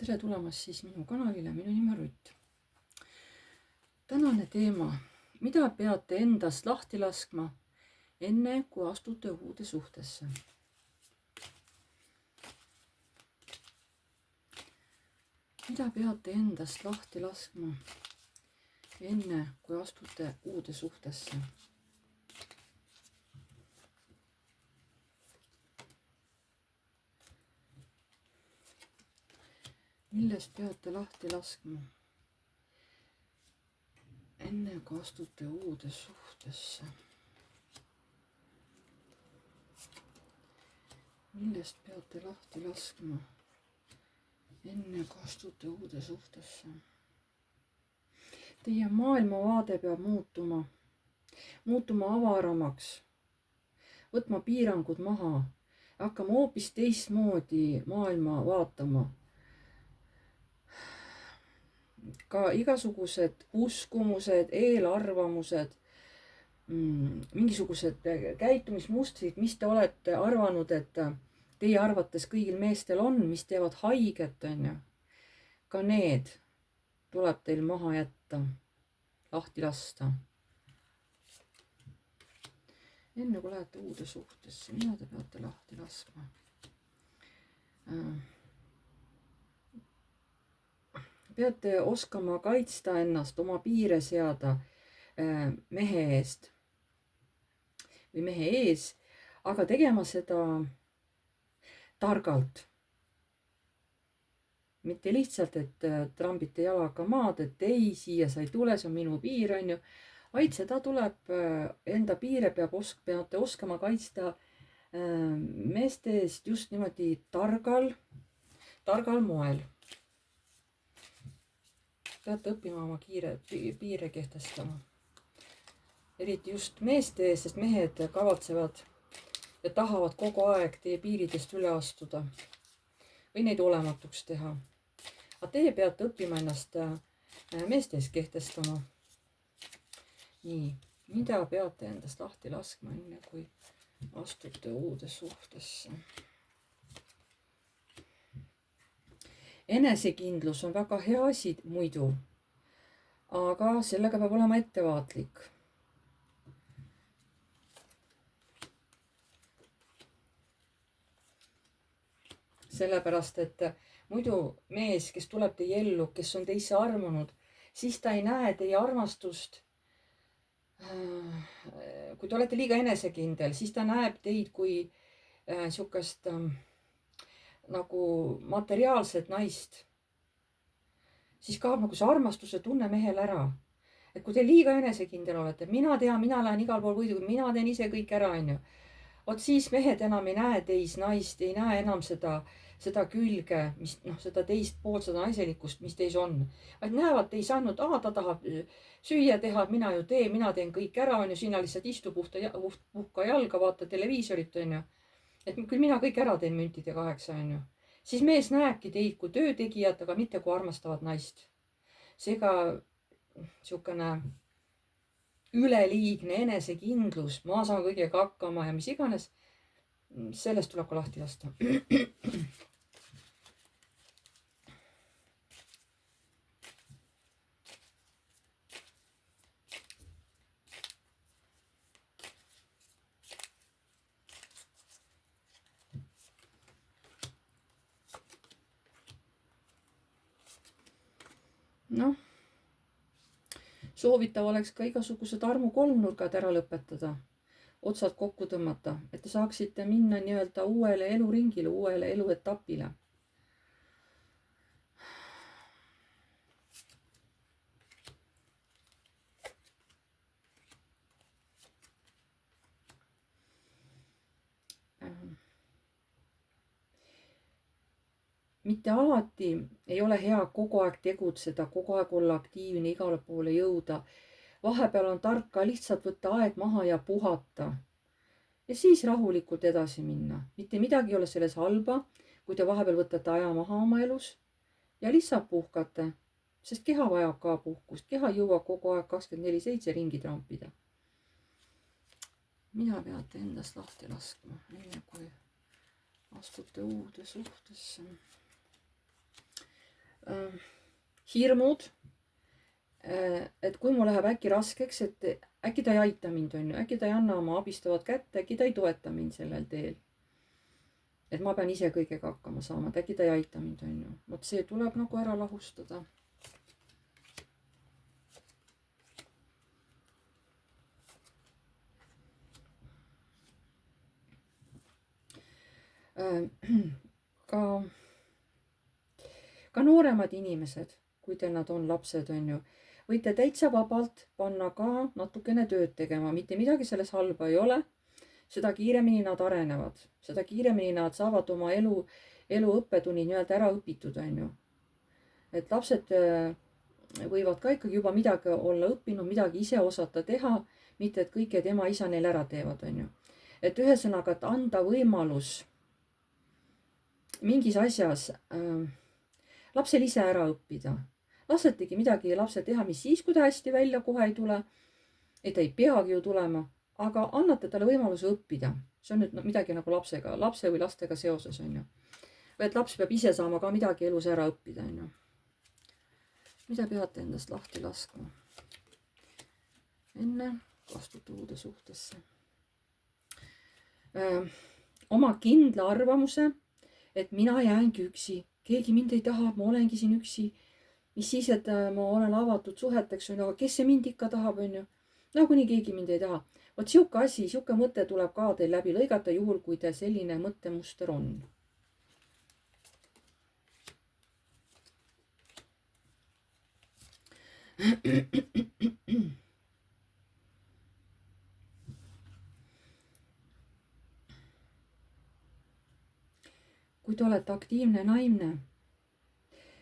tere tulemast siis minu kanalile, minu nimi on Rutt. Tänane teema, mida peate endast lahti laskma, enne kui astute uude suhtesse? Mida peate endast lahti laskma, enne kui astute uude suhtesse? Millest peate lahti laskma, enne kui astute uude suhtesse? Millest peate lahti laskma, enne kui astute uude suhtesse? Teie maailmavaade peab muutuma avaramaks, võtma piirangud maha, hakkama hoopis teistmoodi maailma vaatama. Ka igasugused uskumused, eelarvamused, mingisugused käitumismustrid, mis te olete arvanud, et teie arvates kõigil meestel on, mis teevad haiget, on ju. Ka need tuleb teil maha jätta, lahti lasta. Enne kui lähete uude suhtesse, mida te peate lahti laskma? Peate oskama kaitsta ennast, oma piire seada mehe eest või mehe ees, aga tegema seda targalt. Mitte lihtsalt, et trambite jalaga maad, et ei, siia sa ei tule, see on minu piir, on ju. Vaid seda tuleb, enda piire peate oskama kaitsta meeste eest just niimoodi targal moel. Peate õppima oma piire kehtestama. Eriti just meeste ees, sest mehed kavatsevad ja tahavad kogu aeg teie piiridest üle astuda või neid olematuks teha. Aga teie peate õppima ennast meeste ees kehtestama. Nii, mida peate endast lahti laskma, enne kui astute uude suhtesse? Enesekindlus on väga hea asi muidu, aga sellega peab olema ettevaatlik. Sellepärast, et muidu mees, kes tuleb teie ellu, kes on teisse armunud, siis ta ei näe teie armastust. Kui te olete liiga enesekindel, siis ta näeb teid kui niisugust nagu materiaalset naist. Siis kaob nagu see armastuse tunne mehel ära. Et kui te liiga enesekindel olete, mina tean, mina lähen igal pool võidu, mina teen ise kõik ära, on ju. Vot siis mehed enam ei näe teis naist, ei näe enam seda külge, seda teist poolt, seda naiselikkust, mis teis on. Vaid näevad teis ainult, ta tahab süüa teha, mina ju mina teen kõik ära, on ju, sina lihtsalt istu puhka jalga, vaata televiisorit, on ju. Et küll mina kõik ära teen müntide 8, on ju. Siis mees näebki teid kui töötegijat, aga mitte kui armastavat naist. Seega niisugune üleliigne enesekindlus, ma saan kõigega hakkama ja mis iganes, sellest tuleb ka lahti lasta. Soovitav oleks ka igasugused armukolmnurgad ära lõpetada, otsad kokku tõmmata, et te saaksite minna nii-öelda uuele eluringile, uuele eluetapile. Mitte alati ei ole hea kogu aeg tegutseda, kogu aeg olla aktiivne, igale poole jõuda. Vahepeal on tark ka lihtsalt võtta aeg maha ja puhata. Ja siis rahulikult edasi minna. Mitte midagi ei ole selles halba, kui te vahepeal võtate aja maha oma elus ja lihtsalt puhkate, sest keha vajab ka puhkust. Keha jõuab kogu aeg 24/7 ringi trampida. Mida peate endast lahti laskma, enne kui astute uude suhtesse? hirmud, et kui mul läheb äkki raskeks, et äkki ta ei aita mind, on ju, äkki ta ei anna oma abistavat kätt, äkki ta ei toeta mind sellel teel. Et ma pean ise kõigega hakkama saama, et äkki ta ei aita mind, on ju. Vot see tuleb nagu ära lahustada. Ka nooremad inimesed, kui teil nad on lapsed, on ju, võite täitsa vabalt panna ka natukene tööd tegema, mitte midagi selles halba ei ole. Seda kiiremini nad arenevad, seda kiiremini nad saavad oma elu õppetunni nii-öelda ära õpitud, on ju. Et lapsed võivad ka ikkagi juba midagi olla õppinud, midagi ise osata teha, mitte et kõike tema isa neil ära teevad, on ju. Et ühesõnaga, et anda võimalus mingis asjas lapsel ise ära õppida. Lasetegi midagi lapse teha, mis siis, kui ta hästi välja kohe ei tule. Et ta ei peagi ju tulema, aga annate talle võimaluse õppida. See on nüüd midagi nagu lapse või lastega seoses, on ju. Või et laps peab ise saama ka midagi elus ära õppida, on ju. Mida peate endast lahti laskma? Enne astute uude suhtesse. Oma kindla arvamuse, et mina jäängi üksi. Keegi mind ei taha, ma olengi siin üksi. Mis siis, et ma olen avatud suheteks, on ju, aga kes see mind ikka tahab, on ju. Kuni keegi mind ei taha. Vot siuke asi, siuke mõte tuleb ka teil läbi lõigata juhul, kui te selline mõttemuster on. Kui te olete aktiivne naine,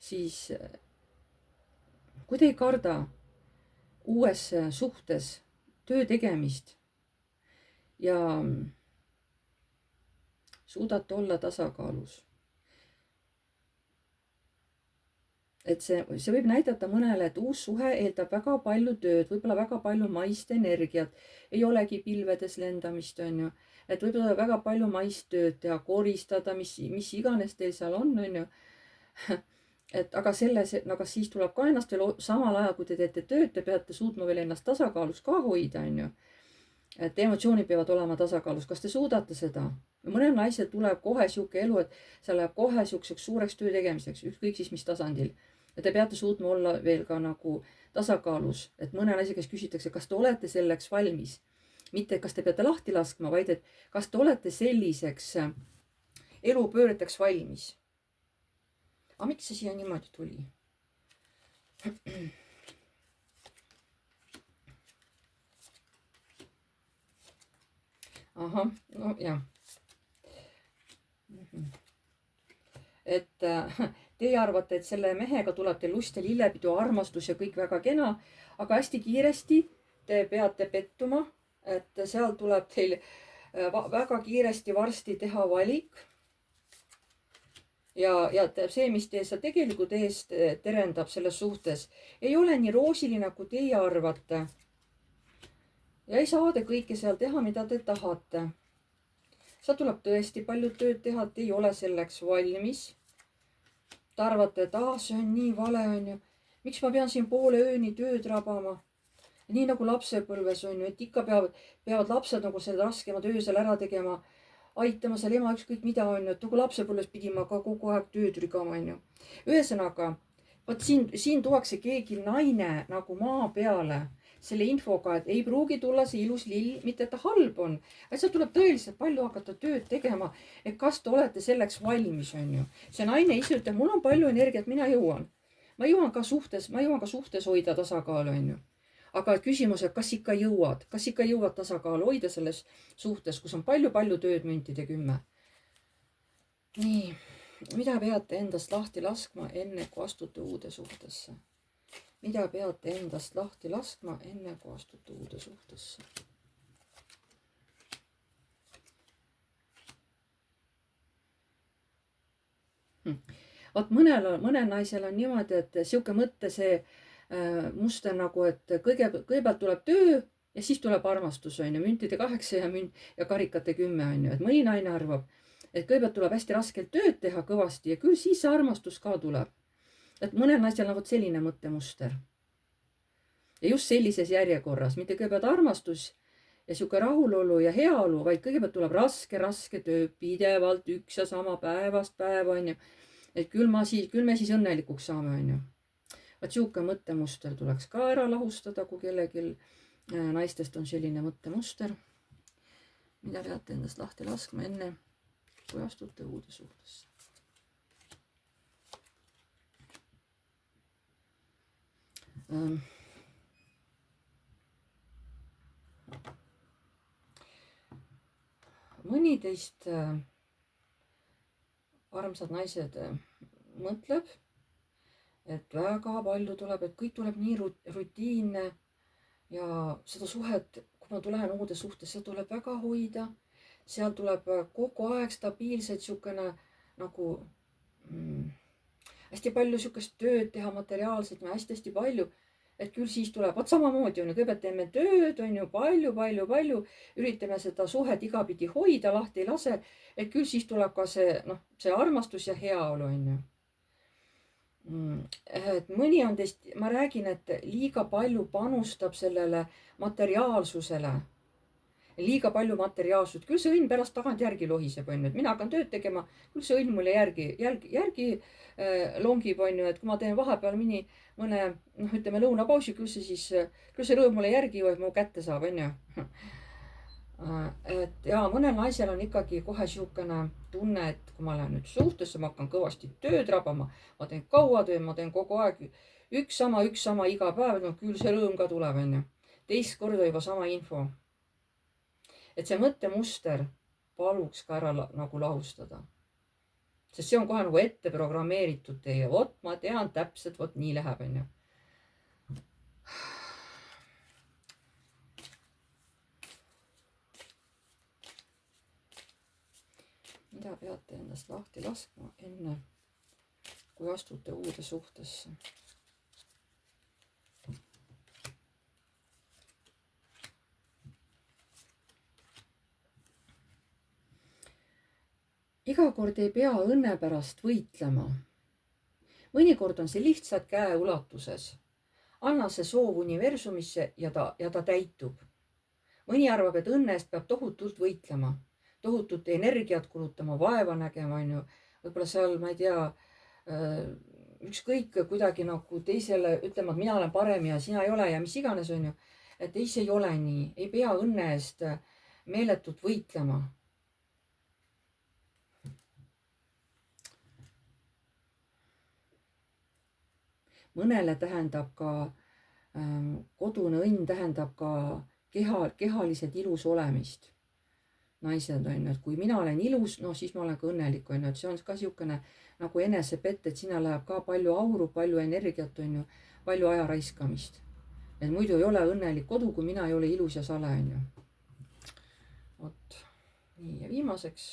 siis kui te ei karda uues suhtes töö tegemist ja suudate olla tasakaalus. Et see võib näidata mõnele, et uus suhe eeldab väga palju tööd, võib-olla väga palju maist energiat, ei olegi pilvedes lendamist, on ju. Et võib-olla väga palju maist tööd teha, koristada, mis iganes teil seal on ju. Et aga siis tuleb ka ennast veel samal ajal, kui te teete tööd, te peate suutma veel ennast tasakaalus ka hoida, on ju. Et emotsioonid peavad olema tasakaalus. Kas te suudate seda? Mõnel naisel tuleb kohe siuke elu, et see läheb kohe siukseks suureks töö tegemiseks, ükskõik siis mis tasandil. Ja te peate suutma olla veel ka nagu tasakaalus, et mõne naise, kes küsitakse, kas te olete selleks valmis? Mitte, kas te peate lahti laskma, vaid et kas te olete selliseks elupööreteks valmis? Aga miks see siia niimoodi tuli? Ahah, no jah. Et teie arvate, et selle mehega tuleb teil lust ja lillepidu, armastus ja kõik väga kena, aga hästi kiiresti te peate pettuma, et seal tuleb teil väga kiiresti varsti teha valik. Ja see, mis teie seal tegelikult ees terendab selles suhtes, ei ole nii roosiline, kui teie arvate. Ja ei saa te kõike seal teha, mida te tahate. Seal tuleb tõesti palju tööd teha, et ei ole selleks valmis. Te arvate, et see on nii vale, on ju. Miks ma pean siin poole ööni tööd rabama? Nii nagu lapsepõlves on ju, et ikka peavad lapsed nagu selle raskema öösel ära tegema, aitama seal ema ükskõik mida on ju, et nagu lapsepõlves pidi ma ka kogu aeg tööd rügama on ju. Ühesõnaga, vot siin tuuakse keegi naine nagu maa peale selle infoga, et ei pruugi tulla see ilus lill, mitte et ta halb on, vaid seal tuleb tõeliselt palju hakata tööd tegema, et kas te olete selleks valmis on ju. See naine ise ütleb, mul on palju energiat, mina jõuan. Ma jõuan ka suhtes hoida tasakaalu on ju. Aga küsimus, et kas ikka jõuad tasakaalu hoida selles suhtes, kus on palju tööd müntide 10. Nii, mida peate endast lahti laskma enne, kui astute uude suhtesse? Mida peate endast lahti laskma enne, kui astute uude suhtesse? Vot mõnel naisel on niimoodi, et siuke mõtte see muster nagu, et kõigepealt tuleb töö ja siis tuleb armastus on ju, müntide 8 ja karikate 10 on ju, et mõni naine arvab, et kõigepealt tuleb hästi raskelt tööd teha kõvasti ja küll siis see armastus ka tuleb. et mõnel naisel on vot selline mõttemuster. Ja just sellises järjekorras, mitte kõigepealt armastus ja sihuke rahulolu ja heaolu, vaid kõigepealt tuleb raske töö pidevalt üks ja sama päevast päeva, onju. Et küll me siis õnnelikuks saame, onju. Vaat sihuke mõttemuster tuleks ka ära lahustada, kui kellelgi naistest on selline mõttemuster, mida peate endast lahti laskma enne, kui astute uude suhtesse. Mõni teist armsad naised mõtleb, et väga palju tuleb, et kõik tuleb nii rutiinne ja seda suhet, kui ma tulen uude suhtesse, seda tuleb väga hoida. Seal tuleb kogu aeg stabiilselt siukene nagu hästi palju siukest tööd teha, materiaalselt ja hästi palju. Et küll siis tuleb, vot samamoodi on ju, kõigepealt teeme tööd, on ju, palju, üritame seda suhet igapidi hoida, lahti ei lase, et küll siis tuleb ka see armastus ja heaolu, on ju. Et mõni on teist, ma räägin, et liiga palju panustab sellele materiaalsusele, liiga palju materiaalsust, küll see õnn pärast tagantjärgi lohiseb, on ju, et mina hakkan tööd tegema, küll see õnn mulle järgi longib, on ju, et kui ma teen vahepeal mõne, ütleme lõunapausi, küll see rõõm mulle järgi jõuab, mu kätte saab, on ju. Et ja mõnel naisel on ikkagi kohe siukene tunne, et kui ma lähen nüüd suhtesse, ma hakkan kõvasti tööd rabama, ma teen kaua tööd, ma teen kogu aeg üks sama iga päev, no küll see rõõm ka tuleb, on ju. Teist korda juba sama info. Et see mõttemuster paluks ka ära nagu lahustada. Sest see on kohe nagu ette programmeeritud teie. Vot ma tean täpselt, vot nii läheb, on ju. Mida peate endast lahti laskma enne, kui astute uude suhtesse? Iga kord ei pea õnne pärast võitlema. Mõnikord on see lihtsalt käeulatuses. Anna see soov universumisse ja ta täitub. Mõni arvab, et õnne eest peab tohutult võitlema, tohutut energiat kulutama, vaeva nägema, on ju. Võib-olla seal, ma ei tea, ükskõik kuidagi nagu teisele ütlema, et mina olen parem ja sina ei ole ja mis iganes, on ju. Et ei, see ei ole nii. Ei pea õnne eest meeletult võitlema. Mõnele tähendab ka, kodune õnn tähendab ka kehaliselt ilus olemist. Naised on, et kui mina olen ilus, no siis ma olen ka õnnelik, on ju, et see on ka siukene nagu enesepett, et sinna läheb ka palju auru, palju energiat, on ju, palju aja raiskamist. Et muidu ei ole õnnelik kodu, kui mina ei ole ilus ja sale, on ju. Vot, nii ja viimaseks,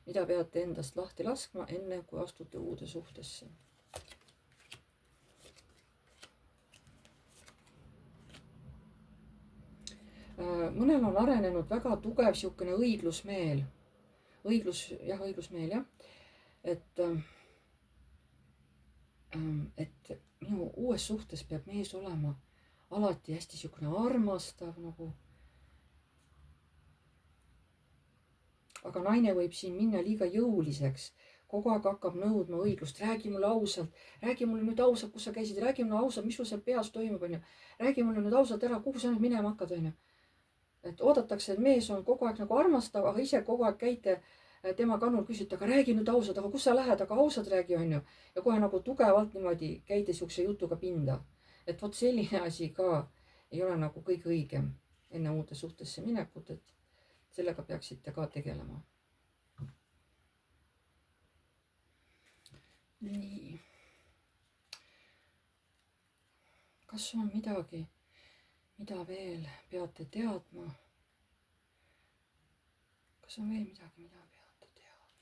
mida peate endast lahti laskma enne, kui astute uude suhtesse? Mõnel on arenenud väga tugev siukene õiglusmeel. Õiglusmeel, jah. Et minu uues suhtes peab mees olema alati hästi siukene armastav nagu. Aga naine võib siin minna liiga jõuliseks. Kogu aeg hakkab nõudma õiglust. Räägi mulle ausalt. Räägi mulle nüüd ausalt, kus sa käisid. Räägi mulle ausalt, mis sul seal peas toimub, on ju. Räägi mulle nüüd ausalt ära, kuhu sa nüüd minema hakkad, on ju. Et oodatakse, et mees on kogu aeg nagu armastav, aga ise kogu aeg käite tema kannul, küsite, aga räägi nüüd ausalt, aga kus sa lähed, aga ausalt räägi, on ju. Ja kohe nagu tugevalt niimoodi käite siukse jutuga pinda. Et vot selline asi ka ei ole nagu kõige õigem enne uude suhtesse minekut, et sellega peaksite ka tegelema. Nii. Kas on midagi, mida veel peate teadma? Kas on veel midagi, mida peate teadma?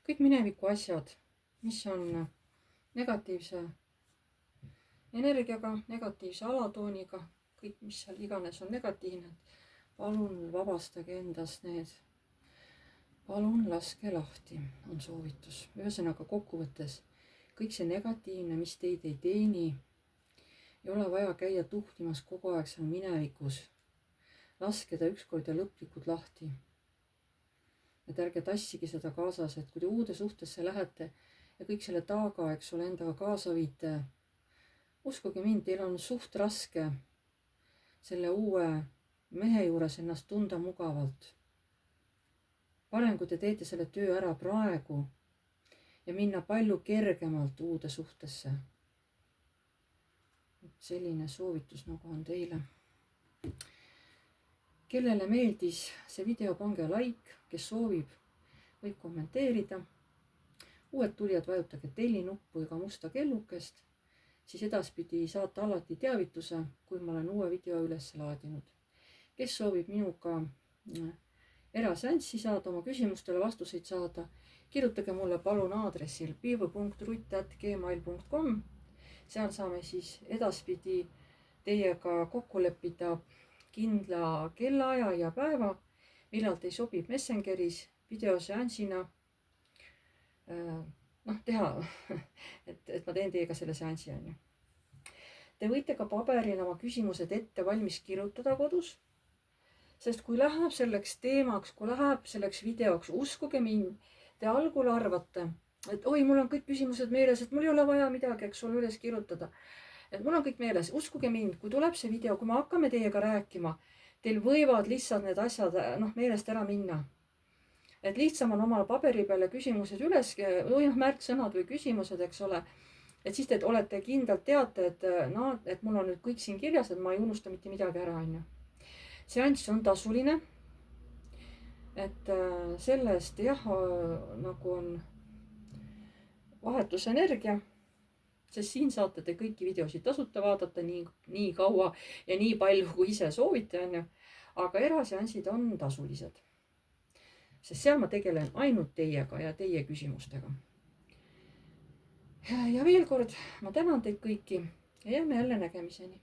Kõik mineviku asjad, mis on negatiivse energiaga, negatiivse alatooniga, kõik, mis seal iganes on negatiivne, palun vabastage endast need. Palun laske lahti, on soovitus. Ühesõnaga kokkuvõttes, kõik see negatiivne, mis teid ei teeni, ei ole vaja käia tuhtimas kogu aeg seal minevikus. Laske ta ükskord ja lõplikult lahti. Et ärge tassigi seda kaasas, et kui te uude suhtesse lähete ja kõik selle taaga, eks ole, endaga kaasa viite, uskuge mind, teil on suht raske selle uue mehe juures ennast tunda mugavalt. Parem, kui te teete selle töö ära praegu ja minna palju kergemalt uude suhtesse. Selline soovitus nagu on teile. Kellele meeldis see video, pange like, kes soovib, võib kommenteerida. Uued tulijad vajutage telli nuppu ega musta kellukest, siis edaspidi saate alati teavituse, kui ma olen uue video üles laadinud. Kes soovib minuga eraseanssi saada, oma küsimustele vastuseid saada, kirjutage mulle palun aadressil piivu.rutt@gmail.com. Seal saame siis edaspidi teiega kokku leppida kindla kellaaja ja päeva, millal teil sobib Messengeris videoseansina teha, et ma teen teiega selle seansi. Te võite ka paberil oma küsimused ette valmis kirjutada kodus. Sest kui läheb selleks teemaks, kui läheb selleks videoks, uskuge mind, te algul arvate, et oi, mul on kõik küsimused meeles, et mul ei ole vaja midagi, eks ole, üles kirjutada. Et mul on kõik meeles, uskuge mind, kui tuleb see video, kui me hakkame teiega rääkima, teil võivad lihtsalt need asjad meelest ära minna. Et lihtsam on omal paberi peale küsimused üles, märksõnad või küsimused, eks ole. Et siis te olete kindlalt teate, et mul on nüüd kõik siin kirjas, et ma ei unusta mitte midagi ära, on ju. Seanss on tasuline, et selle eest nagu on vahetusenergia, sest siin saate te kõiki videosid tasuta vaadata nii kaua ja nii palju, kui ise soovite, on ju. Aga eraseansid on tasulised, sest seal ma tegelen ainult teiega ja teie küsimustega. Ja veel kord, ma tänan teid kõiki ja jääme jälle nägemiseni.